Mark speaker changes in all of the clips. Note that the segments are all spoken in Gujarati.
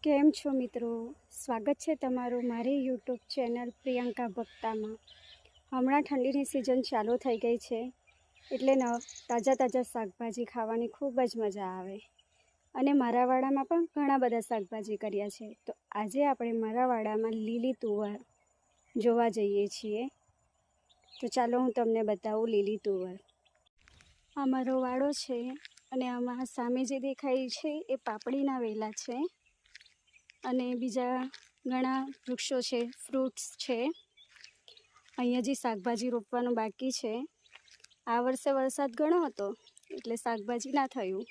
Speaker 1: કેમ છો મિત્રો? સ્વાગત છે તમારું મારી યુટ્યુબ ચેનલ પ્રિયંકા ભક્તામાં। હમણાં ઠંડીની સિઝન ચાલુ થઈ ગઈ છે એટલે તાજા તાજા શાકભાજી ખાવાની ખૂબ જ મજા આવે। અને મારા વાડામાં પણ ઘણા બધા શાકભાજી કર્યા છે। તો આજે આપણે મારા વાડામાં લીલી તુવર જોવા જઈએ છીએ। તો ચાલો હું તમને બતાવું લીલી તુવર। આ મારો વાડો છે અને આમાં સામે જે દેખાય છે એ પાપડીના વેલા છે અને બીજા ઘણા વૃક્ષો છે, ફ્રૂટ્સ છે। અહીંયા જે શાકભાજી રોપવાનું બાકી છે, આ વર્ષે વરસાદ ઘણો હતો એટલે શાકભાજી ના થયું,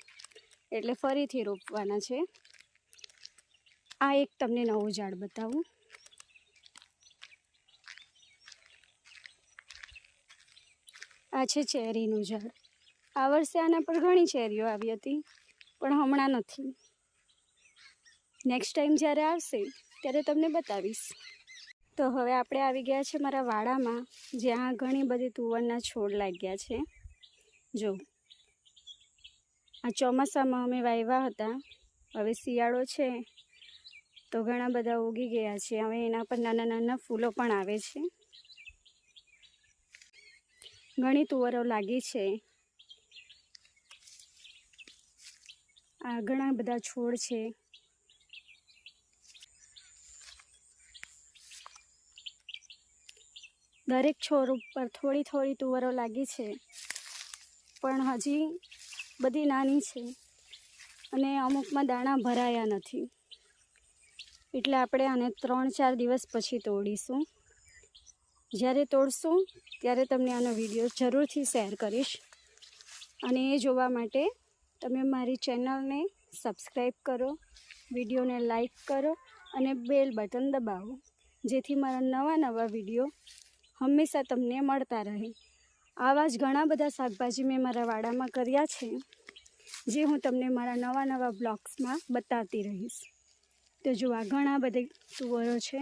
Speaker 1: એટલે ફરીથી રોપવાના છે। આ એક તમને નવું ઝાડ બતાવું। આ છે ચેરીનું ઝાડ। આ વર્ષે આના પર ઘણી ચેરીઓ આવી હતી પણ હમણાં નથી। નેક્સ્ટ ટાઈમ જ્યારે આવશે ત્યારે તમને બતાવીશ। તો હવે આપણે આવી ગયા છે મારા વાડામાં, જ્યાં ઘણી બધી તુવરના છોડ લાગ્યા છે। જો આ ચોમાસામાં અમે વાવ્યા હતા, હવે શિયાળો છે તો ઘણા બધા ઉગી ગયા છે। હવે એના પર નાના નાના ફૂલો પણ આવે છે। ઘણી તુવરો લાગી છે। આ ઘણા બધા છોડ છે। દરેક છોડ ઉપર થોડી થોડી તુવરો લાગી છે પણ હજી બધી નાની છે અને અમુકમાં દાણા ભરાયા નથી, એટલે આપણે આને 3-4 દિવસ પછી તોડીશું। જ્યારે તોડશું ત્યારે તમને આનો વિડીયો જરૂરથી શેર કરીશ અને એ જોવા માટે તમે મારી ચેનલને સબસ્ક્રાઈબ કરો, વિડીયોને લાઈક કરો અને બેલ બટન દબાવો, જેથી મારા નવા વિડીયો હંમેશા તમને મળતા રહે। આવા જ ઘણા બધા શાકભાજી મેં મારા વાડામાં કર્યા છે, જે હું તમને મારા નવા બ્લોગ્સમાં બતાવતી રહીશ। તો જો આ ઘણા બધી તુવરો છે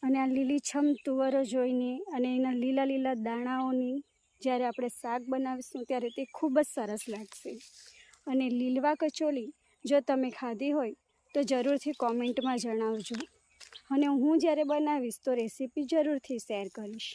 Speaker 1: અને આ લીલીછમ તુવરો જોઈને અને એના લીલા લીલા દાણાઓની જ્યારે આપણે શાક બનાવીશું ત્યારે તે ખૂબ જ સરસ લાગશે। અને લીલવા કચોલી જો તમે ખાધી હોય તો જરૂરથી કોમેન્ટમાં જણાવજો અને હું જ્યારે બનાવીશ તો રેસીપી જરૂરથી શેર કરીશ।